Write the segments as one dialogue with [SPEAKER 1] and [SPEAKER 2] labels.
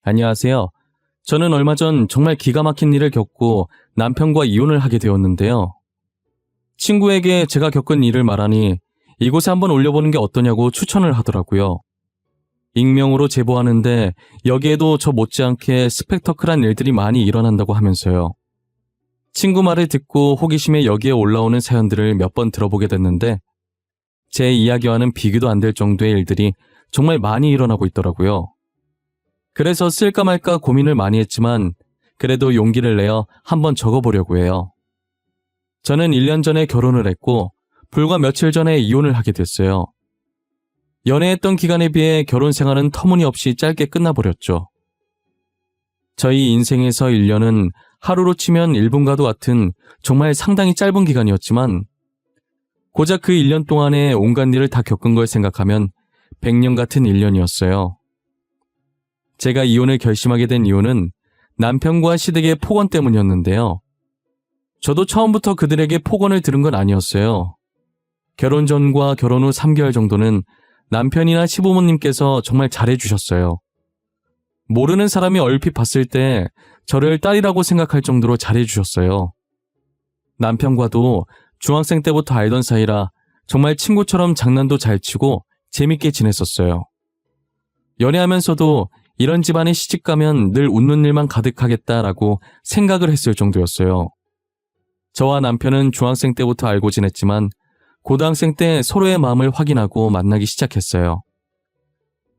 [SPEAKER 1] 안녕하세요. 저는 얼마 전 정말 기가 막힌 일을 겪고 남편과 이혼을 하게 되었는데요. 친구에게 제가 겪은 일을 말하니 이곳에 한번 올려보는 게 어떠냐고 추천을 하더라고요. 익명으로 제보하는데 여기에도 저 못지않게 스펙터클한 일들이 많이 일어난다고 하면서요. 친구 말을 듣고 호기심에 여기에 올라오는 사연들을 몇 번 들어보게 됐는데 제 이야기와는 비교도 안 될 정도의 일들이 정말 많이 일어나고 있더라고요. 그래서 쓸까 말까 고민을 많이 했지만 그래도 용기를 내어 한번 적어보려고 해요. 저는 1년 전에 결혼을 했고 불과 며칠 전에 이혼을 하게 됐어요. 연애했던 기간에 비해 결혼 생활은 터무니없이 짧게 끝나버렸죠. 저희 인생에서 1년은 하루로 치면 1분과도 같은 정말 상당히 짧은 기간이었지만 고작 그 1년 동안에 온갖 일을 다 겪은 걸 생각하면 100년 같은 1년이었어요. 제가 이혼을 결심하게 된 이유는 남편과 시댁의 폭언 때문이었는데요. 저도 처음부터 그들에게 폭언을 들은 건 아니었어요. 결혼 전과 결혼 후 3개월 정도는 남편이나 시부모님께서 정말 잘해주셨어요. 모르는 사람이 얼핏 봤을 때 저를 딸이라고 생각할 정도로 잘해주셨어요. 남편과도 중학생 때부터 알던 사이라 정말 친구처럼 장난도 잘 치고 재밌게 지냈었어요. 연애하면서도 이런 집안에 시집가면 늘 웃는 일만 가득하겠다라고 생각을 했을 정도였어요. 저와 남편은 중학생 때부터 알고 지냈지만 고등학생 때 서로의 마음을 확인하고 만나기 시작했어요.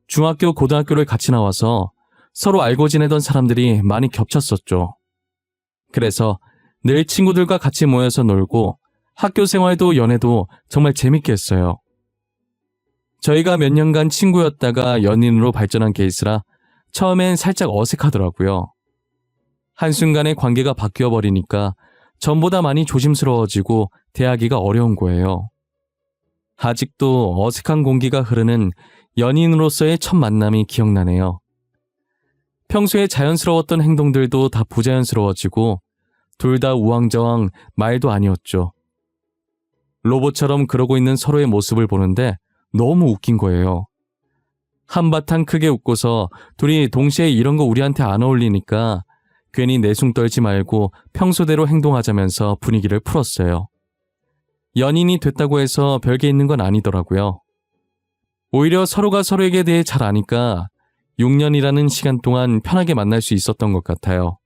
[SPEAKER 1] 중학교, 고등학교를 같이 나와서 서로 알고 지내던 사람들이 많이 겹쳤었죠. 그래서 늘 친구들과 같이 모여서 놀고 학교 생활도 연애도 정말 재밌게 했어요. 저희가 몇 년간 친구였다가 연인으로 발전한 케이스라 처음엔 살짝 어색하더라고요. 한순간에 관계가 바뀌어버리니까 전보다 많이 조심스러워지고 대하기가 어려운 거예요. 아직도 어색한 공기가 흐르는 연인으로서의 첫 만남이 기억나네요. 평소에 자연스러웠던 행동들도 다 부자연스러워지고 둘 다 우왕좌왕 말도 아니었죠. 로봇처럼 그러고 있는 서로의 모습을 보는데 너무 웃긴 거예요. 한바탕 크게 웃고서 둘이 동시에 이런 거 우리한테 안 어울리니까 괜히 내숭 떨지 말고 평소대로 행동하자면서 분위기를 풀었어요. 연인이 됐다고 해서 별게 있는 건 아니더라고요. 오히려 서로가 서로에게 대해 잘 아니까 6년이라는 시간 동안 편하게 만날 수 있었던 것 같아요.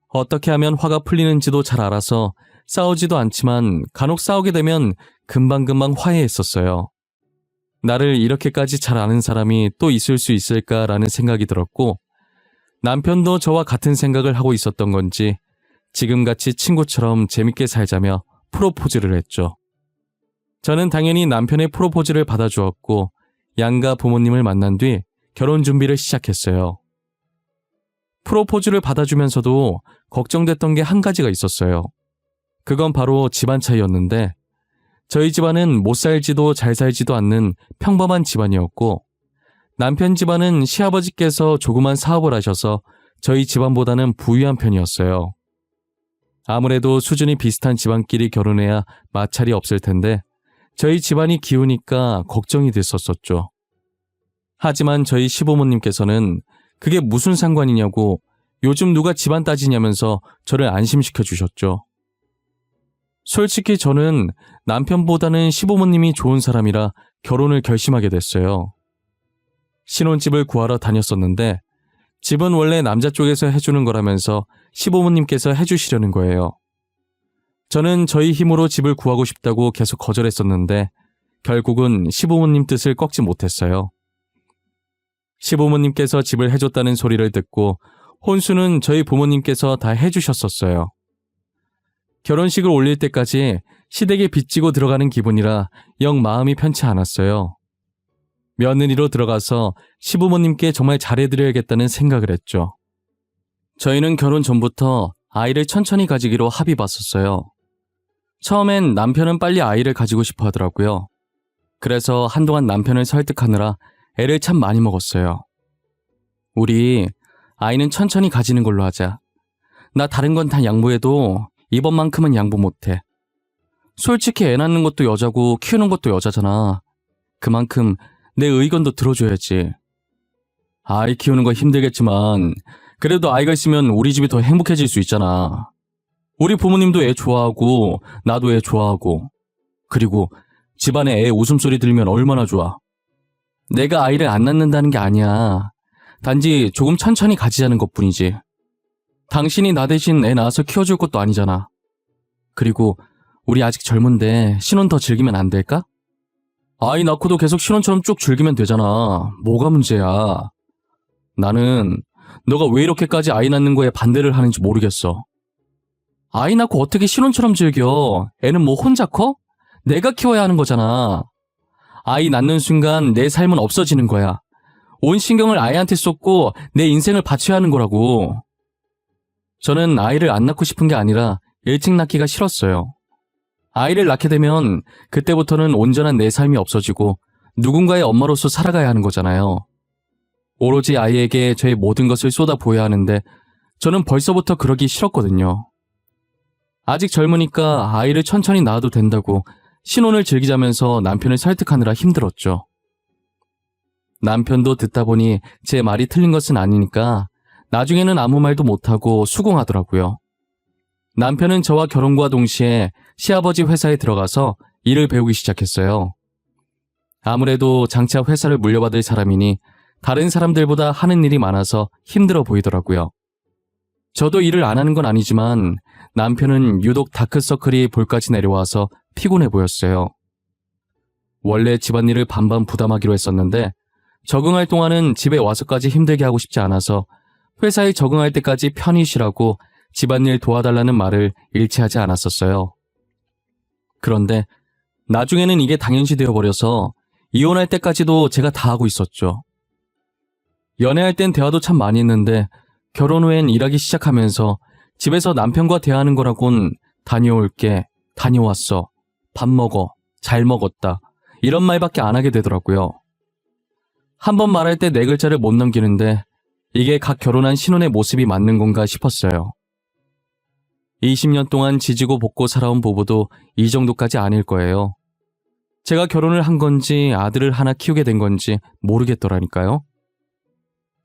[SPEAKER 1] 어떻게 하면 화가 풀리는지도 잘 알아서 싸우지도 않지만 간혹 싸우게 되면 금방금방 화해했었어요. 나를 이렇게까지 잘 아는 사람이 또 있을 수 있을까라는 생각이 들었고 남편도 저와 같은 생각을 하고 있었던 건지 지금같이 친구처럼 재밌게 살자며 프로포즈를 했죠. 저는 당연히 남편의 프로포즈를 받아주었고 양가 부모님을 만난 뒤 결혼 준비를 시작했어요. 프로포즈를 받아주면서도 걱정됐던 게 한 가지가 있었어요. 그건 바로 집안 차이였는데 저희 집안은 못 살지도 잘 살지도 않는 평범한 집안이었고 남편 집안은 시아버지께서 조그만 사업을 하셔서 저희 집안보다는 부유한 편이었어요. 아무래도 수준이 비슷한 집안끼리 결혼해야 마찰이 없을 텐데 저희 집안이 기우니까 걱정이 됐었죠. 하지만 저희 시부모님께서는 그게 무슨 상관이냐고 요즘 누가 집안 따지냐면서 저를 안심시켜 주셨죠. 솔직히 저는 남편보다는 시부모님이 좋은 사람이라 결혼을 결심하게 됐어요. 신혼집을 구하러 다녔었는데 집은 원래 남자 쪽에서 해주는 거라면서 시부모님께서 해주시려는 거예요. 저는 저희 힘으로 집을 구하고 싶다고 계속 거절했었는데 결국은 시부모님 뜻을 꺾지 못했어요. 시부모님께서 집을 해줬다는 소리를 듣고 혼수는 저희 부모님께서 다 해주셨었어요. 결혼식을 올릴 때까지 시댁에 빚지고 들어가는 기분이라 영 마음이 편치 않았어요. 며느리로 들어가서 시부모님께 정말 잘해드려야겠다는 생각을 했죠. 저희는 결혼 전부터 아이를 천천히 가지기로 합의 봤었어요. 처음엔 남편은 빨리 아이를 가지고 싶어 하더라고요. 그래서 한동안 남편을 설득하느라 애를 참 많이 먹었어요. 우리 아이는 천천히 가지는 걸로 하자. 나 다른 건 다 양보해도 이번만큼은 양보 못해. 솔직히 애 낳는 것도 여자고 키우는 것도 여자잖아. 그만큼 내 의견도 들어줘야지. 아이 키우는 거 힘들겠지만 그래도 아이가 있으면 우리 집이 더 행복해질 수 있잖아. 우리 부모님도 애 좋아하고 나도 애 좋아하고 그리고 집안에 애 웃음소리 들으면 얼마나 좋아. 내가 아이를 안 낳는다는 게 아니야. 단지 조금 천천히 가지자는 것뿐이지. 당신이 나 대신 애 낳아서 키워줄 것도 아니잖아. 그리고 우리 아직 젊은데 신혼 더 즐기면 안 될까? 아이 낳고도 계속 신혼처럼 쭉 즐기면 되잖아. 뭐가 문제야. 나는 너가 왜 이렇게까지 아이 낳는 거에 반대를 하는지 모르겠어. 아이 낳고 어떻게 신혼처럼 즐겨? 애는 뭐 혼자 커? 내가 키워야 하는 거잖아. 아이 낳는 순간 내 삶은 없어지는 거야. 온 신경을 아이한테 쏟고 내 인생을 바쳐야 하는 거라고. 저는 아이를 안 낳고 싶은 게 아니라 일찍 낳기가 싫었어요. 아이를 낳게 되면 그때부터는 온전한 내 삶이 없어지고 누군가의 엄마로서 살아가야 하는 거잖아요. 오로지 아이에게 저의 모든 것을 쏟아부어야 하는데 저는 벌써부터 그러기 싫었거든요. 아직 젊으니까 아이를 천천히 낳아도 된다고 신혼을 즐기자면서 남편을 설득하느라 힘들었죠. 남편도 듣다 보니 제 말이 틀린 것은 아니니까 나중에는 아무 말도 못하고 수긍하더라고요. 남편은 저와 결혼과 동시에 시아버지 회사에 들어가서 일을 배우기 시작했어요. 아무래도 장차 회사를 물려받을 사람이니 다른 사람들보다 하는 일이 많아서 힘들어 보이더라고요. 저도 일을 안 하는 건 아니지만 남편은 유독 다크서클이 볼까지 내려와서 피곤해 보였어요. 원래 집안일을 반반 부담하기로 했었는데 적응할 동안은 집에 와서까지 힘들게 하고 싶지 않아서 회사에 적응할 때까지 편히 쉬라고 집안일 도와달라는 말을 잃지 하지 않았었어요. 그런데 나중에는 이게 당연시 되어버려서 이혼할 때까지도 제가 다 하고 있었죠. 연애할 땐 대화도 참 많이 했는데 결혼 후엔 일하기 시작하면서 집에서 남편과 대화하는 거라곤 다녀올게, 다녀왔어, 밥 먹어, 잘 먹었다 이런 말밖에 안 하게 되더라고요. 한 번 말할 때 네 글자를 못 넘기는데 이게 각 결혼한 신혼의 모습이 맞는 건가 싶었어요. 20년 동안 지지고 볶고 살아온 부부도 이 정도까지 아닐 거예요. 제가 결혼을 한 건지 아들을 하나 키우게 된 건지 모르겠더라니까요.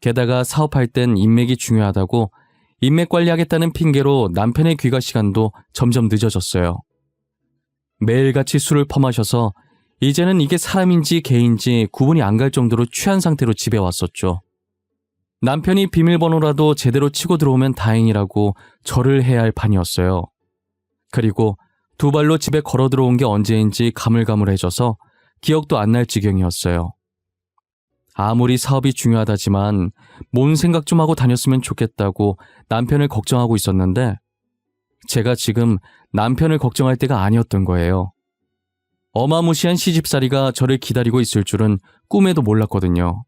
[SPEAKER 1] 게다가 사업할 땐 인맥이 중요하다고 인맥 관리하겠다는 핑계로 남편의 귀가 시간도 점점 늦어졌어요. 매일같이 술을 퍼마셔서 이제는 이게 사람인지 개인지 구분이 안 갈 정도로 취한 상태로 집에 왔었죠. 남편이 비밀번호라도 제대로 치고 들어오면 다행이라고 절을 해야 할 판이었어요. 그리고 두 발로 집에 걸어 들어온 게 언제인지 가물가물해져서 기억도 안 날 지경이었어요. 아무리 사업이 중요하다지만 몸 생각 좀 하고 다녔으면 좋겠다고 남편을 걱정하고 있었는데 제가 지금 남편을 걱정할 때가 아니었던 거예요. 어마무시한 시집살이가 저를 기다리고 있을 줄은 꿈에도 몰랐거든요.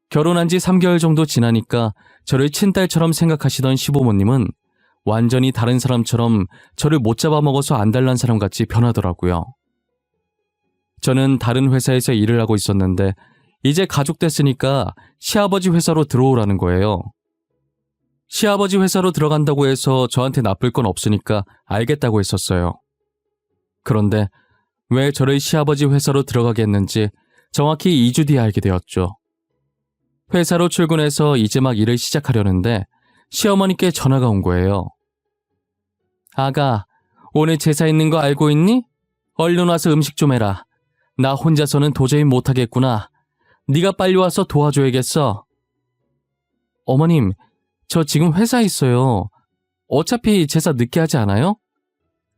[SPEAKER 1] 결혼한 지 3개월 정도 지나니까 저를 친딸처럼 생각하시던 시부모님은 완전히 다른 사람처럼 저를 못 잡아먹어서 안달난 사람같이 변하더라고요. 저는 다른 회사에서 일을 하고 있었는데 이제 가족 됐으니까 시아버지 회사로 들어오라는 거예요. 시아버지 회사로 들어간다고 해서 저한테 나쁠 건 없으니까 알겠다고 했었어요. 그런데 왜 저를 시아버지 회사로 들어가게 했는지 정확히 2주 뒤에 알게 되었죠. 회사로 출근해서 이제 막 일을 시작하려는데 시어머니께 전화가 온 거예요. 아가, 오늘 제사 있는 거 알고 있니? 얼른 와서 음식 좀 해라. 나 혼자서는 도저히 못하겠구나. 네가 빨리 와서 도와줘야겠어. 어머님, 저 지금 회사에 있어요. 어차피 제사 늦게 하지 않아요?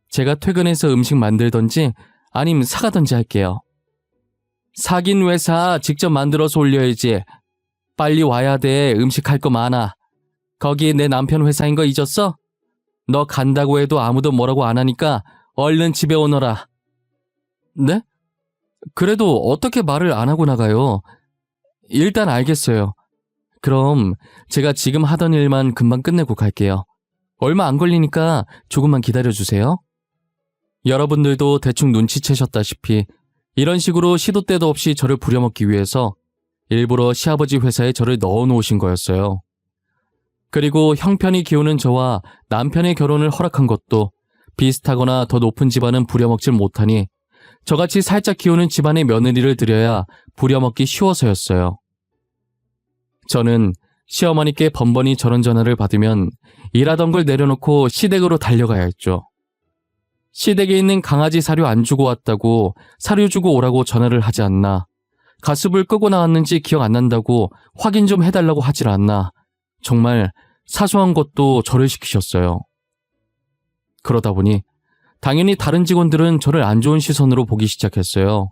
[SPEAKER 1] 제가 퇴근해서 음식 만들던지 아님 사가던지 할게요. 사긴 왜 사? 직접 만들어서 올려야지. 빨리 와야 돼. 음식 할 거 많아. 거기 내 남편 회사인 거 잊었어? 너 간다고 해도 아무도 뭐라고 안 하니까 얼른 집에 오너라. 네? 그래도 어떻게 말을 안 하고 나가요? 일단 알겠어요. 그럼 제가 지금 하던 일만 금방 끝내고 갈게요. 얼마 안 걸리니까 조금만 기다려주세요. 여러분들도 대충 눈치채셨다시피 이런 식으로 시도 때도 없이 저를 부려먹기 위해서 일부러 시아버지 회사에 저를 넣어놓으신 거였어요. 그리고 형편이 기우는 저와 남편의 결혼을 허락한 것도 비슷하거나 더 높은 집안은 부려먹질 못하니 저같이 살짝 기우는 집안의 며느리를 들여야 부려먹기 쉬워서였어요. 저는 시어머니께 번번이 저런 전화를 받으면 일하던 걸 내려놓고 시댁으로 달려가야 했죠. 시댁에 있는 강아지 사료 안 주고 왔다고 사료 주고 오라고 전화를 하지 않나, 가스불 끄고 나왔는지 기억 안 난다고 확인 좀 해달라고 하질 않나, 정말 사소한 것도 저를 시키셨어요. 그러다 보니 당연히 다른 직원들은 저를 안 좋은 시선으로 보기 시작했어요.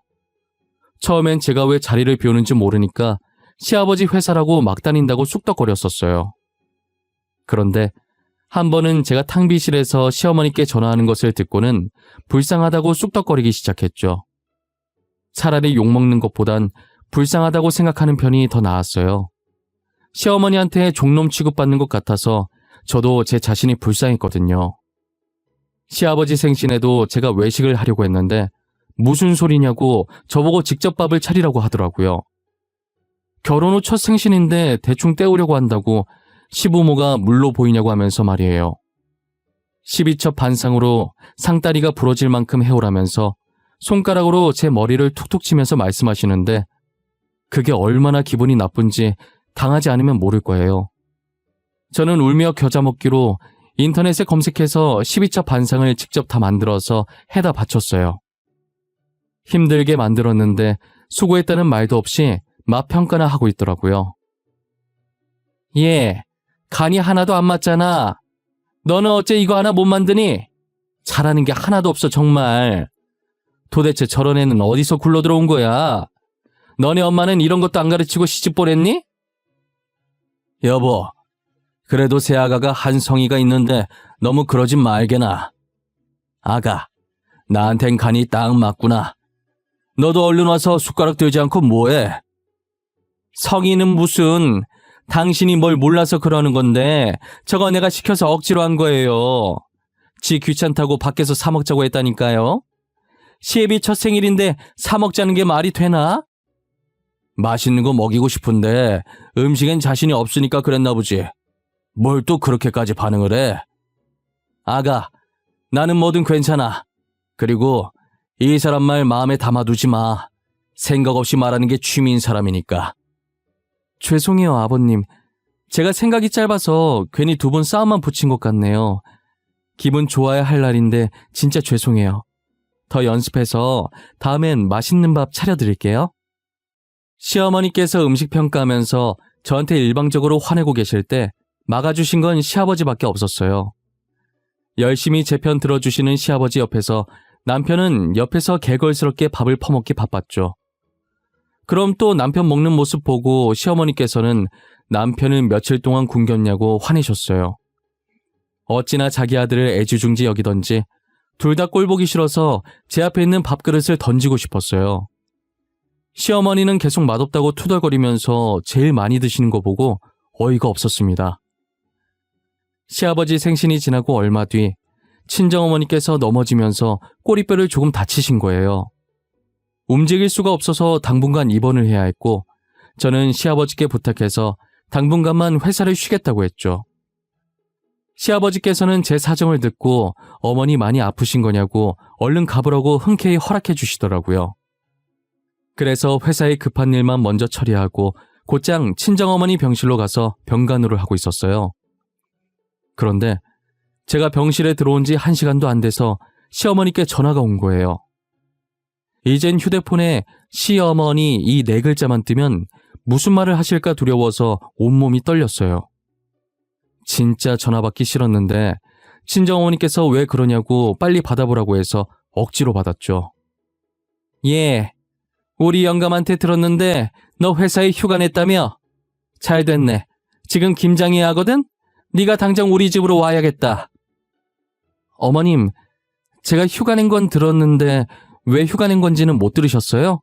[SPEAKER 1] 처음엔 제가 왜 자리를 비우는지 모르니까 시아버지 회사라고 막 다닌다고 쑥덕거렸었어요. 그런데 한 번은 제가 탕비실에서 시어머니께 전화하는 것을 듣고는 불쌍하다고 쑥덕거리기 시작했죠. 차라리 욕먹는 것보단 불쌍하다고 생각하는 편이 더 나았어요. 시어머니한테 종놈 취급받는 것 같아서 저도 제 자신이 불쌍했거든요. 시아버지 생신에도 제가 외식을 하려고 했는데 무슨 소리냐고 저보고 직접 밥을 차리라고 하더라고요. 결혼 후 첫 생신인데 대충 때우려고 한다고 시부모가 물로 보이냐고 하면서 말이에요. 12첩 반상으로 상다리가 부러질 만큼 해오라면서 손가락으로 제 머리를 툭툭 치면서 말씀하시는데 그게 얼마나 기분이 나쁜지 당하지 않으면 모를 거예요. 저는 울며 겨자 먹기로 인터넷에 검색해서 12첩 반상을 직접 다 만들어서 해다 바쳤어요. 힘들게 만들었는데 수고했다는 말도 없이 맛 평가나 하고 있더라고요. 얘, 간이 하나도 안 맞잖아. 너는 어째 이거 하나 못 만드니? 잘하는 게 하나도 없어 정말. 도대체 저런 애는 어디서 굴러 들어온 거야? 너네 엄마는 이런 것도 안 가르치고 시집 보냈니? 여보, 그래도 새아가가 한 성의가 있는데 너무 그러진 말게나. 아가, 나한텐 간이 딱 맞구나. 너도 얼른 와서 숟가락 들지 않고 뭐해? 성의는 무슨, 당신이 뭘 몰라서 그러는 건데 저거 내가 시켜서 억지로 한 거예요. 지 귀찮다고 밖에서 사 먹자고 했다니까요. 시애비 첫 생일인데 사 먹자는 게 말이 되나? 맛있는 거 먹이고 싶은데 음식엔 자신이 없으니까 그랬나 보지. 뭘 또 그렇게까지 반응을 해? 아가, 나는 뭐든 괜찮아. 그리고 이 사람 말 마음에 담아두지 마. 생각 없이 말하는 게 취미인 사람이니까. 죄송해요, 아버님. 제가 생각이 짧아서 괜히 두 분 싸움만 붙인 것 같네요. 기분 좋아야 할 날인데 진짜 죄송해요. 더 연습해서 다음엔 맛있는 밥 차려드릴게요. 시어머니께서 음식 평가하면서 저한테 일방적으로 화내고 계실 때 막아주신 건 시아버지밖에 없었어요. 열심히 제 편 들어주시는 시아버지 옆에서 남편은 옆에서 개걸스럽게 밥을 퍼먹기 바빴죠. 그럼 또 남편 먹는 모습 보고 시어머니께서는 남편은 며칠 동안 굶겼냐고 화내셨어요. 어찌나 자기 아들을 애지중지 여기던지 둘 다 꼴 보기 싫어서 제 앞에 있는 밥그릇을 던지고 싶었어요. 시어머니는 계속 맛없다고 투덜거리면서 제일 많이 드시는 거 보고 어이가 없었습니다. 시아버지 생신이 지나고 얼마 뒤 친정어머니께서 넘어지면서 꼬리뼈를 조금 다치신 거예요. 움직일 수가 없어서 당분간 입원을 해야 했고 저는 시아버지께 부탁해서 당분간만 회사를 쉬겠다고 했죠. 시아버지께서는 제 사정을 듣고 어머니 많이 아프신 거냐고 얼른 가보라고 흔쾌히 허락해 주시더라고요. 그래서 회사에 급한 일만 먼저 처리하고 곧장 친정어머니 병실로 가서 병간호를 하고 있었어요. 그런데 제가 병실에 들어온 지 1시간도 안 돼서 시어머니께 전화가 온 거예요. 이젠 휴대폰에 시어머니 이 4글자만 뜨면 무슨 말을 하실까 두려워서 온몸이 떨렸어요. 진짜 전화 받기 싫었는데 친정어머니께서 왜 그러냐고 빨리 받아보라고 해서 억지로 받았죠. 예, 우리 영감한테 들었는데 너 회사에 휴가 냈다며? 잘 됐네. 지금 김장해야 하거든? 네가 당장 우리 집으로 와야겠다. 어머님, 제가 휴가 낸 건 들었는데 왜 휴가 낸 건지는 못 들으셨어요?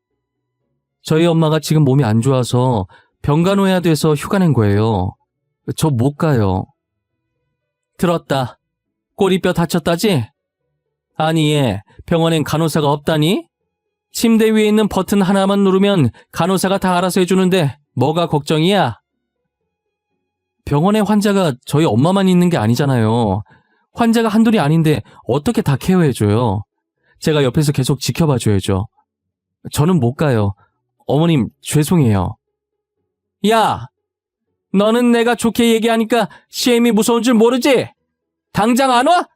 [SPEAKER 1] 저희 엄마가 지금 몸이 안 좋아서 병간호해야 돼서 휴가 낸 거예요. 저 못 가요. 들었다. 꼬리뼈 다쳤다지? 아니 얘, 병원엔 간호사가 없다니? 침대 위에 있는 버튼 하나만 누르면 간호사가 다 알아서 해주는데 뭐가 걱정이야? 병원에 환자가 저희 엄마만 있는 게 아니잖아요. 환자가 한둘이 아닌데 어떻게 다 케어해줘요. 제가 옆에서 계속 지켜봐줘야죠. 저는 못 가요. 어머님 죄송해요. 야! 너는 내가 좋게 얘기하니까 시엠이 무서운 줄 모르지? 당장 안 와?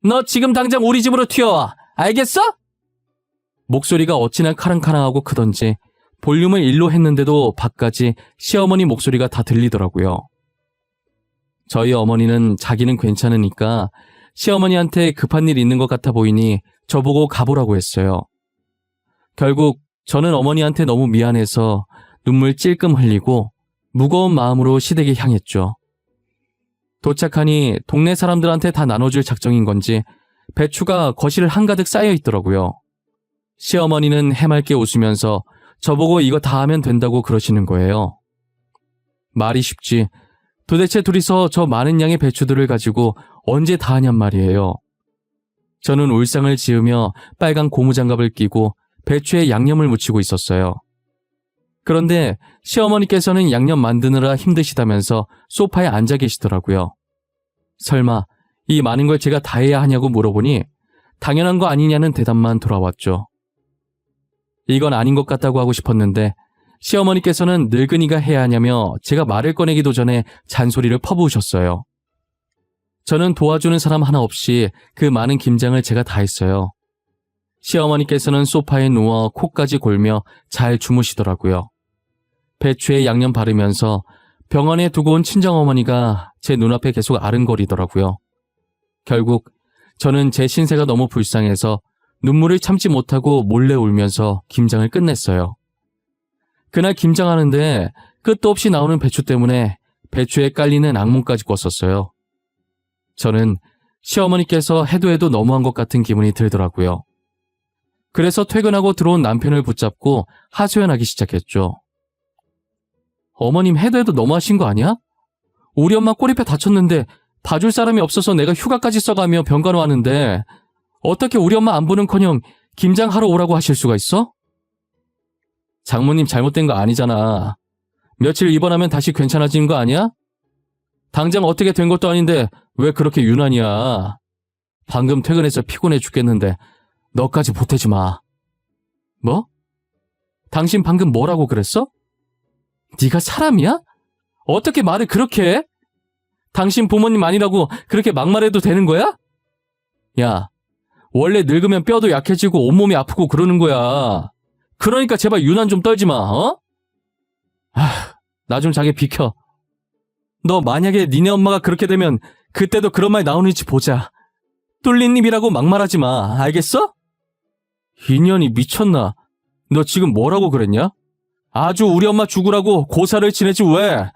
[SPEAKER 1] 너 지금 당장 우리 집으로 튀어와. 알겠어? 목소리가 어찌나 카랑카랑하고 크던지 볼륨을 1로 했는데도 밖까지 시어머니 목소리가 다 들리더라고요. 저희 어머니는 자기는 괜찮으니까 시어머니한테 급한 일 있는 것 같아 보이니 저보고 가보라고 했어요. 결국 저는 어머니한테 너무 미안해서 눈물 찔끔 흘리고 무거운 마음으로 시댁에 향했죠. 도착하니 동네 사람들한테 다 나눠줄 작정인 건지 배추가 거실 한가득 쌓여 있더라고요. 시어머니는 해맑게 웃으면서 저보고 이거 다 하면 된다고 그러시는 거예요. 말이 쉽지. 도대체 둘이서 저 많은 양의 배추들을 가지고 언제 다 하냔 말이에요. 저는 울상을 지으며 빨간 고무장갑을 끼고 배추에 양념을 묻히고 있었어요. 그런데 시어머니께서는 양념 만드느라 힘드시다면서 소파에 앉아 계시더라고요. 설마 이 많은 걸 제가 다 해야 하냐고 물어보니 당연한 거 아니냐는 대답만 돌아왔죠. 이건 아닌 것 같다고 하고 싶었는데 시어머니께서는 늙은이가 해야 하냐며 제가 말을 꺼내기도 전에 잔소리를 퍼부으셨어요. 저는 도와주는 사람 하나 없이 그 많은 김장을 제가 다 했어요. 시어머니께서는 소파에 누워 코까지 골며 잘 주무시더라고요. 배추에 양념 바르면서 병원에 두고 온 친정어머니가 제 눈앞에 계속 아른거리더라고요. 결국 저는 제 신세가 너무 불쌍해서 눈물을 참지 못하고 몰래 울면서 김장을 끝냈어요. 그날 김장하는데 끝도 없이 나오는 배추 때문에 배추에 깔리는 악몽까지 꿨었어요. 저는 시어머니께서 해도 너무한 것 같은 기분이 들더라고요. 그래서 퇴근하고 들어온 남편을 붙잡고 하소연하기 시작했죠. 어머님 해도 너무하신 거 아니야? 우리 엄마 꼬리뼈 다쳤는데 봐줄 사람이 없어서 내가 휴가까지 써가며 병간호 하는데 어떻게 우리 엄마 안 보는커녕 김장하러 오라고 하실 수가 있어? 장모님 잘못된 거 아니잖아. 며칠 입원하면 다시 괜찮아지는 거 아니야? 당장 어떻게 된 것도 아닌데 왜 그렇게 유난이야. 방금 퇴근해서 피곤해 죽겠는데 너까지 보태지 마. 뭐? 당신 방금 뭐라고 그랬어? 네가 사람이야? 어떻게 말을 그렇게 해? 당신 부모님 아니라고 그렇게 막말해도 되는 거야? 야, 원래 늙으면 뼈도 약해지고 온몸이 아프고 그러는 거야. 그러니까 제발 유난 좀 떨지 마, 어? 나 좀 자기 비켜. 너 만약에 니네 엄마가 그렇게 되면 그때도 그런 말 나오는지 보자. 뚫린 입이라고 막말하지 마, 알겠어? 인연이 미쳤나? 너 지금 뭐라고 그랬냐? 아주 우리 엄마 죽으라고 고사를 지내지 왜?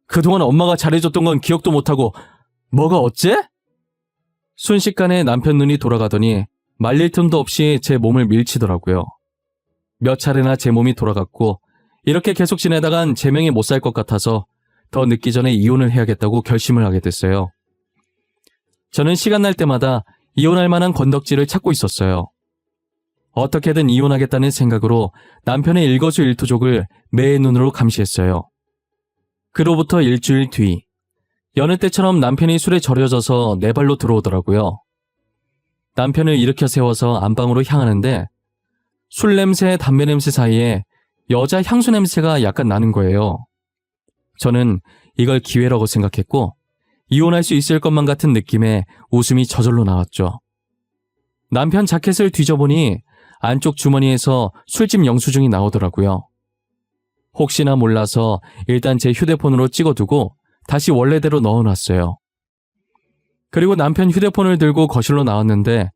[SPEAKER 1] 그동안 엄마가 잘해줬던 건 기억도 못하고 뭐가 어째? 순식간에 남편 눈이 돌아가더니 말릴 틈도 없이 제 몸을 밀치더라고요. 몇 차례나 제 몸이 돌아갔고 이렇게 계속 지내다간 제 명이 못 살 것 같아서 더 늦기 전에 이혼을 해야겠다고 결심을 하게 됐어요. 저는 시간 날 때마다 이혼할 만한 건덕지를 찾고 있었어요. 어떻게든 이혼하겠다는 생각으로 남편의 일거수일투족을 매의 눈으로 감시했어요. 그로부터 일주일 뒤, 여느 때처럼 남편이 술에 절여져서 내 발로 들어오더라고요. 남편을 일으켜 세워서 안방으로 향하는데 술 냄새, 담배 냄새 사이에 여자 향수 냄새가 약간 나는 거예요. 저는 이걸 기회라고 생각했고 이혼할 수 있을 것만 같은 느낌에 웃음이 저절로 나왔죠. 남편 자켓을 뒤져보니 안쪽 주머니에서 술집 영수증이 나오더라고요. 혹시나 몰라서 일단 제 휴대폰으로 찍어두고 다시 원래대로 넣어놨어요. 그리고 남편 휴대폰을 들고 거실로 나왔는데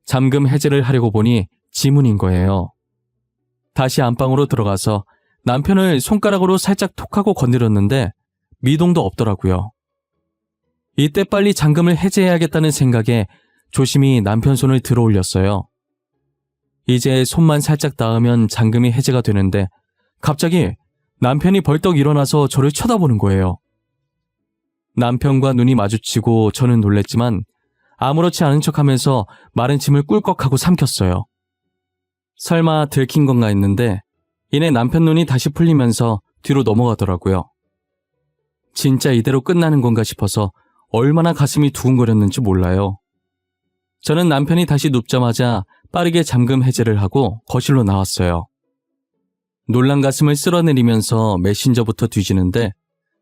[SPEAKER 1] 잠금 해제를 하려고 보니 지문인 거예요. 다시 안방으로 들어가서 남편을 손가락으로 살짝 톡하고 건드렸는데 미동도 없더라고요. 이때 빨리 잠금을 해제해야겠다는 생각에 조심히 남편 손을 들어 올렸어요. 이제 손만 살짝 닿으면 잠금이 해제가 되는데 갑자기 남편이 벌떡 일어나서 저를 쳐다보는 거예요. 남편과 눈이 마주치고 저는 놀랬지만 아무렇지 않은 척하면서 마른 침을 꿀꺽하고 삼켰어요. 설마 들킨 건가 했는데 이내 남편 눈이 다시 풀리면서 뒤로 넘어가더라고요. 진짜 이대로 끝나는 건가 싶어서 얼마나 가슴이 두근거렸는지 몰라요. 저는 남편이 다시 눕자마자 빠르게 잠금 해제를 하고 거실로 나왔어요. 놀란 가슴을 쓸어내리면서 메신저부터 뒤지는데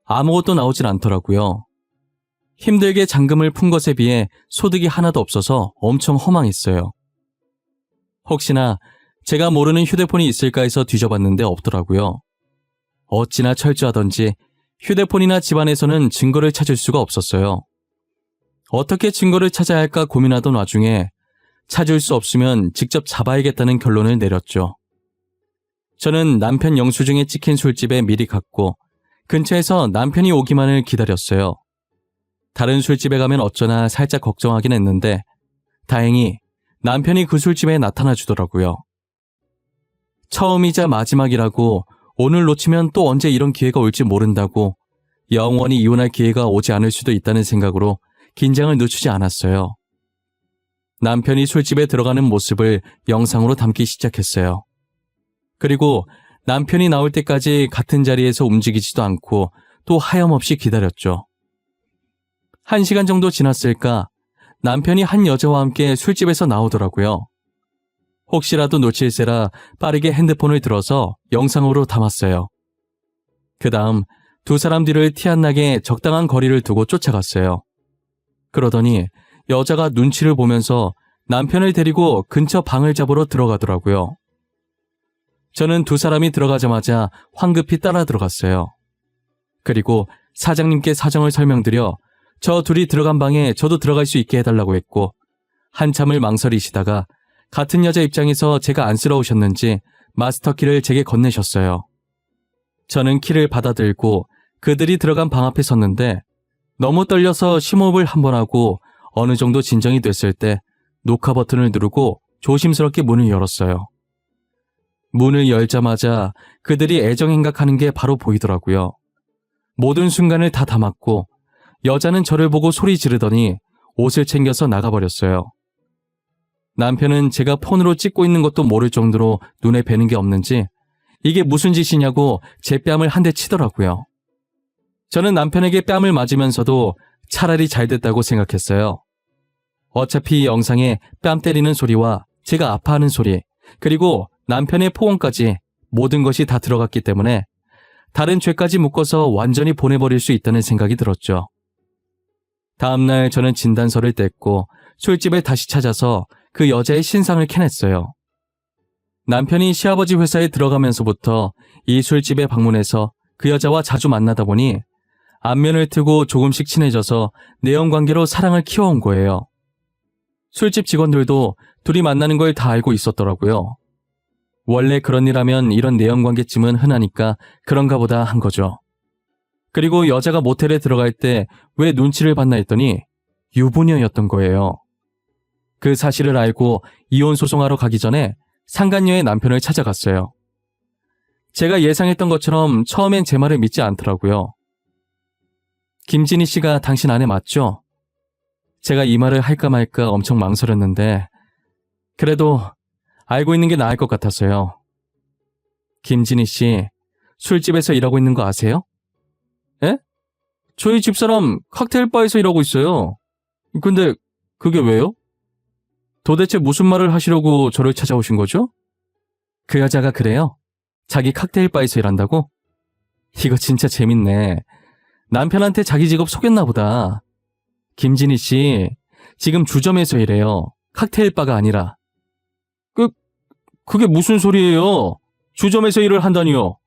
[SPEAKER 1] 아무것도 나오질 않더라고요. 힘들게 잔금을 푼 것에 비해 소득이 하나도 없어서 엄청 허망했어요. 혹시나 제가 모르는 휴대폰이 있을까 해서 뒤져봤는데 없더라고요. 어찌나 철저하던지 휴대폰이나 집안에서는 증거를 찾을 수가 없었어요. 어떻게 증거를 찾아야 할까 고민하던 와중에 찾을 수 없으면 직접 잡아야겠다는 결론을 내렸죠. 저는 남편 영수증에 찍힌 술집에 미리 갔고 근처에서 남편이 오기만을 기다렸어요. 다른 술집에 가면 어쩌나 살짝 걱정하긴 했는데 다행히 남편이 그 술집에 나타나 주더라고요. 처음이자 마지막이라고 오늘 놓치면 또 언제 이런 기회가 올지 모른다고 영원히 이혼할 기회가 오지 않을 수도 있다는 생각으로 긴장을 늦추지 않았어요. 남편이 술집에 들어가는 모습을 영상으로 담기 시작했어요. 그리고 남편이 나올 때까지 같은 자리에서 움직이지도 않고 또 하염없이 기다렸죠. 1시간 정도 지났을까 남편이 한 여자와 함께 술집에서 나오더라고요. 혹시라도 놓칠세라 빠르게 핸드폰을 들어서 영상으로 담았어요. 그 다음 두 사람 뒤를 티 안 나게 적당한 거리를 두고 쫓아갔어요. 그러더니 여자가 눈치를 보면서 남편을 데리고 근처 방을 잡으러 들어가더라고요. 저는 두 사람이 들어가자마자 황급히 따라 들어갔어요. 그리고 사장님께 사정을 설명드려 저 둘이 들어간 방에 저도 들어갈 수 있게 해달라고 했고 한참을 망설이시다가 같은 여자 입장에서 제가 안쓰러우셨는지 마스터키를 제게 건네셨어요. 저는 키를 받아들고 그들이 들어간 방 앞에 섰는데 너무 떨려서 심호흡을 한번 하고 어느 정도 진정이 됐을 때 녹화 버튼을 누르고 조심스럽게 문을 열었어요. 문을 열자마자 그들이 애정행각하는 게 바로 보이더라고요. 모든 순간을 다 담았고 여자는 저를 보고 소리 지르더니 옷을 챙겨서 나가버렸어요. 남편은 제가 폰으로 찍고 있는 것도 모를 정도로 눈에 뵈는 게 없는지 이게 무슨 짓이냐고 제 뺨을 한 대 치더라고요. 저는 남편에게 뺨을 맞으면서도 차라리 잘 됐다고 생각했어요. 어차피 이 영상에 뺨 때리는 소리와 제가 아파하는 소리 그리고 남편의 포옹까지 모든 것이 다 들어갔기 때문에 다른 죄까지 묶어서 완전히 보내버릴 수 있다는 생각이 들었죠. 다음날 저는 진단서를 뗐고 술집에 다시 찾아서 그 여자의 신상을 캐냈어요. 남편이 시아버지 회사에 들어가면서부터 이 술집에 방문해서 그 여자와 자주 만나다 보니 안면을 트고 조금씩 친해져서 내연관계로 사랑을 키워온 거예요. 술집 직원들도 둘이 만나는 걸 다 알고 있었더라고요. 원래 그런 일 하면 이런 내연관계쯤은 흔하니까 그런가 보다 한 거죠. 그리고 여자가 모텔에 들어갈 때 왜 눈치를 봤나 했더니 유부녀였던 거예요. 그 사실을 알고 이혼 소송하러 가기 전에 상간녀의 남편을 찾아갔어요. 제가 예상했던 것처럼 처음엔 제 말을 믿지 않더라고요. 김진희 씨가 당신 아내 맞죠? 제가 이 말을 할까 말까 엄청 망설였는데 그래도 알고 있는 게 나을 것 같았어요. 김진희 씨, 술집에서 일하고 있는 거 아세요? 에? 저희 집사람 칵테일바에서 일하고 있어요. 근데 그게 왜요? 도대체 무슨 말을 하시려고 저를 찾아오신 거죠? 그 여자가 그래요. 자기 칵테일바에서 일한다고? 이거 진짜 재밌네. 남편한테 자기 직업 속였나 보다. 김진희 씨, 지금 주점에서 일해요. 칵테일바가 아니라. 그게 무슨 소리예요? 주점에서 일을 한다니요?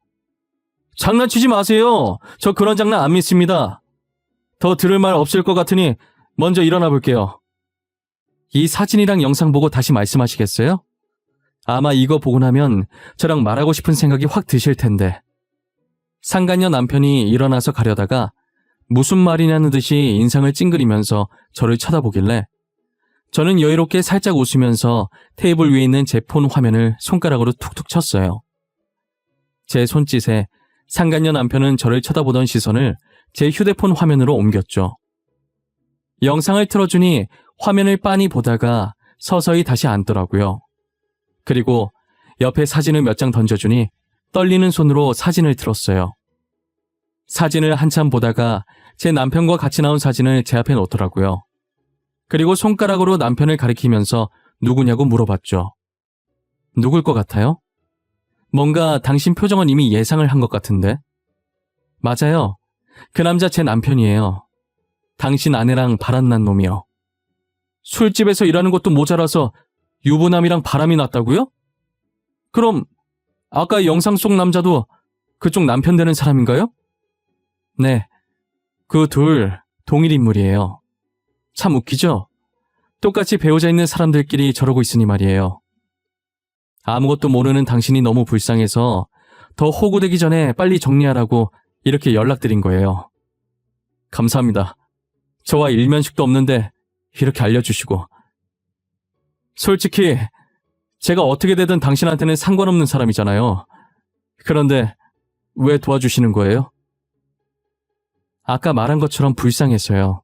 [SPEAKER 1] 장난치지 마세요. 저 그런 장난 안 믿습니다. 더 들을 말 없을 것 같으니 먼저 일어나 볼게요. 이 사진이랑 영상 보고 다시 말씀하시겠어요? 아마 이거 보고 나면 저랑 말하고 싶은 생각이 확 드실 텐데. 상간녀 남편이 일어나서 가려다가 무슨 말이냐는 듯이 인상을 찡그리면서 저를 쳐다보길래 저는 여유롭게 살짝 웃으면서 테이블 위에 있는 제 폰 화면을 손가락으로 툭툭 쳤어요. 제 손짓에 상간녀 남편은 저를 쳐다보던 시선을 제 휴대폰 화면으로 옮겼죠. 영상을 틀어주니 화면을 빤히 보다가 서서히 다시 앉더라고요. 그리고 옆에 사진을 몇 장 던져주니 떨리는 손으로 사진을 틀었어요. 사진을 한참 보다가 제 남편과 같이 나온 사진을 제 앞에 놓더라고요. 그리고 손가락으로 남편을 가리키면서 누구냐고 물어봤죠. 누굴 것 같아요? 뭔가 당신 표정은 이미 예상을 한 것 같은데. 맞아요. 그 남자 제 남편이에요. 당신 아내랑 바람난 놈이요. 술집에서 일하는 것도 모자라서 유부남이랑 바람이 났다고요? 그럼 아까 영상 속 남자도 그쪽 남편 되는 사람인가요? 네, 그 둘 동일 인물이에요. 참 웃기죠? 똑같이 배우자 있는 사람들끼리 저러고 있으니 말이에요. 아무것도 모르는 당신이 너무 불쌍해서 더 호구되기 전에 빨리 정리하라고 이렇게 연락드린 거예요. 감사합니다. 저와 일면식도 없는데 이렇게 알려주시고. 솔직히 제가 어떻게 되든 당신한테는 상관없는 사람이잖아요. 그런데 왜 도와주시는 거예요? 아까 말한 것처럼 불쌍해서요.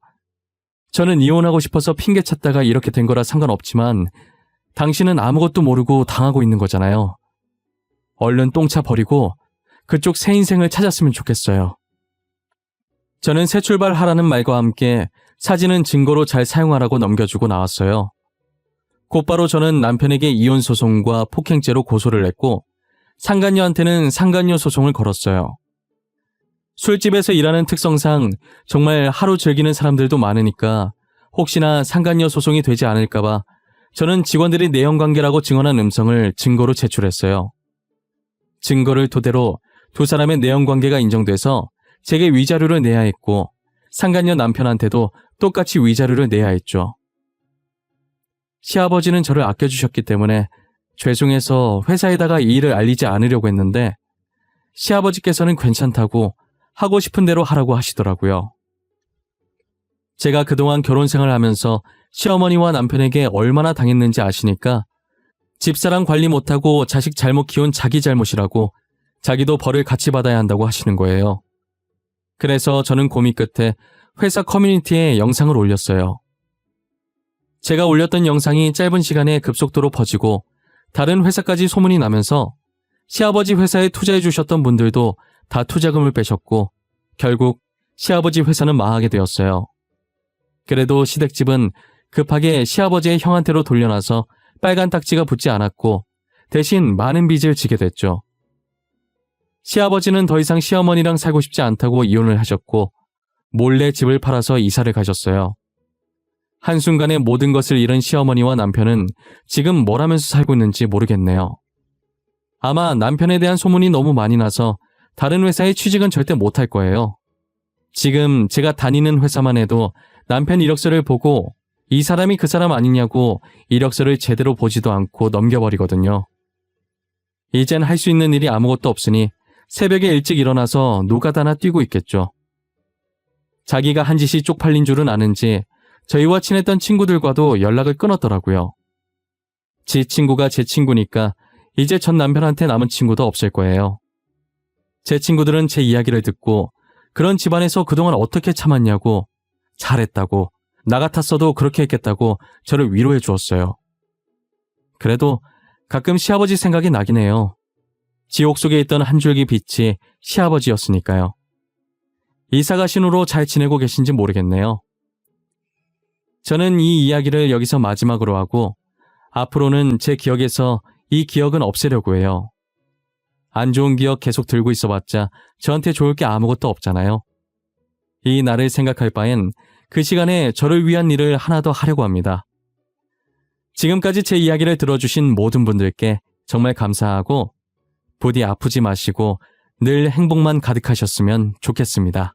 [SPEAKER 1] 저는 이혼하고 싶어서 핑계 찾다가 이렇게 된 거라 상관없지만 당신은 아무것도 모르고 당하고 있는 거잖아요. 얼른 똥차 버리고 그쪽 새 인생을 찾았으면 좋겠어요. 저는 새 출발하라는 말과 함께 사진은 증거로 잘 사용하라고 넘겨주고 나왔어요. 곧바로 저는 남편에게 이혼 소송과 폭행죄로 고소를 했고 상간녀한테는 상간녀 소송을 걸었어요. 술집에서 일하는 특성상 정말 하루 즐기는 사람들도 많으니까 혹시나 상간녀 소송이 되지 않을까봐 저는 직원들이 내연관계라고 증언한 음성을 증거로 제출했어요. 증거를 토대로 두 사람의 내연관계가 인정돼서 제게 위자료를 내야 했고 상간녀 남편한테도 똑같이 위자료를 내야 했죠. 시아버지는 저를 아껴주셨기 때문에 죄송해서 회사에다가 이 일을 알리지 않으려고 했는데 시아버지께서는 괜찮다고 하고 싶은 대로 하라고 하시더라고요. 제가 그동안 결혼 생활을 하면서 시어머니와 남편에게 얼마나 당했는지 아시니까 집사람 관리 못하고 자식 잘못 키운 자기 잘못이라고 자기도 벌을 같이 받아야 한다고 하시는 거예요. 그래서 저는 고민 끝에 회사 커뮤니티에 영상을 올렸어요. 제가 올렸던 영상이 짧은 시간에 급속도로 퍼지고 다른 회사까지 소문이 나면서 시아버지 회사에 투자해 주셨던 분들도 다 투자금을 빼셨고 결국 시아버지 회사는 망하게 되었어요. 그래도 시댁집은 급하게 시아버지의 형한테로 돌려놔서 빨간 딱지가 붙지 않았고 대신 많은 빚을 지게 됐죠. 시아버지는 더 이상 시어머니랑 살고 싶지 않다고 이혼을 하셨고 몰래 집을 팔아서 이사를 가셨어요. 한순간에 모든 것을 잃은 시어머니와 남편은 지금 뭘 하면서 살고 있는지 모르겠네요. 아마 남편에 대한 소문이 너무 많이 나서 다른 회사에 취직은 절대 못할 거예요. 지금 제가 다니는 회사만 해도 남편 이력서를 보고 이 사람이 그 사람 아니냐고 이력서를 제대로 보지도 않고 넘겨버리거든요. 이젠 할 수 있는 일이 아무것도 없으니 새벽에 일찍 일어나서 노가다나 뛰고 있겠죠. 자기가 한 짓이 쪽팔린 줄은 아는지 저희와 친했던 친구들과도 연락을 끊었더라고요. 지 친구가 제 친구니까 이제 전 남편한테 남은 친구도 없을 거예요. 제 친구들은 제 이야기를 듣고 그런 집안에서 그동안 어떻게 참았냐고 잘했다고 나 같았어도 그렇게 했겠다고 저를 위로해 주었어요. 그래도 가끔 시아버지 생각이 나긴 해요. 지옥 속에 있던 한 줄기 빛이 시아버지였으니까요. 이사 가신 후로 잘 지내고 계신지 모르겠네요. 저는 이 이야기를 여기서 마지막으로 하고 앞으로는 제 기억에서 이 기억은 없애려고 해요. 안 좋은 기억 계속 들고 있어봤자 저한테 좋을 게 아무것도 없잖아요. 이 날을 생각할 바엔 그 시간에 저를 위한 일을 하나 더 하려고 합니다. 지금까지 제 이야기를 들어주신 모든 분들께 정말 감사하고 부디 아프지 마시고 늘 행복만 가득하셨으면 좋겠습니다.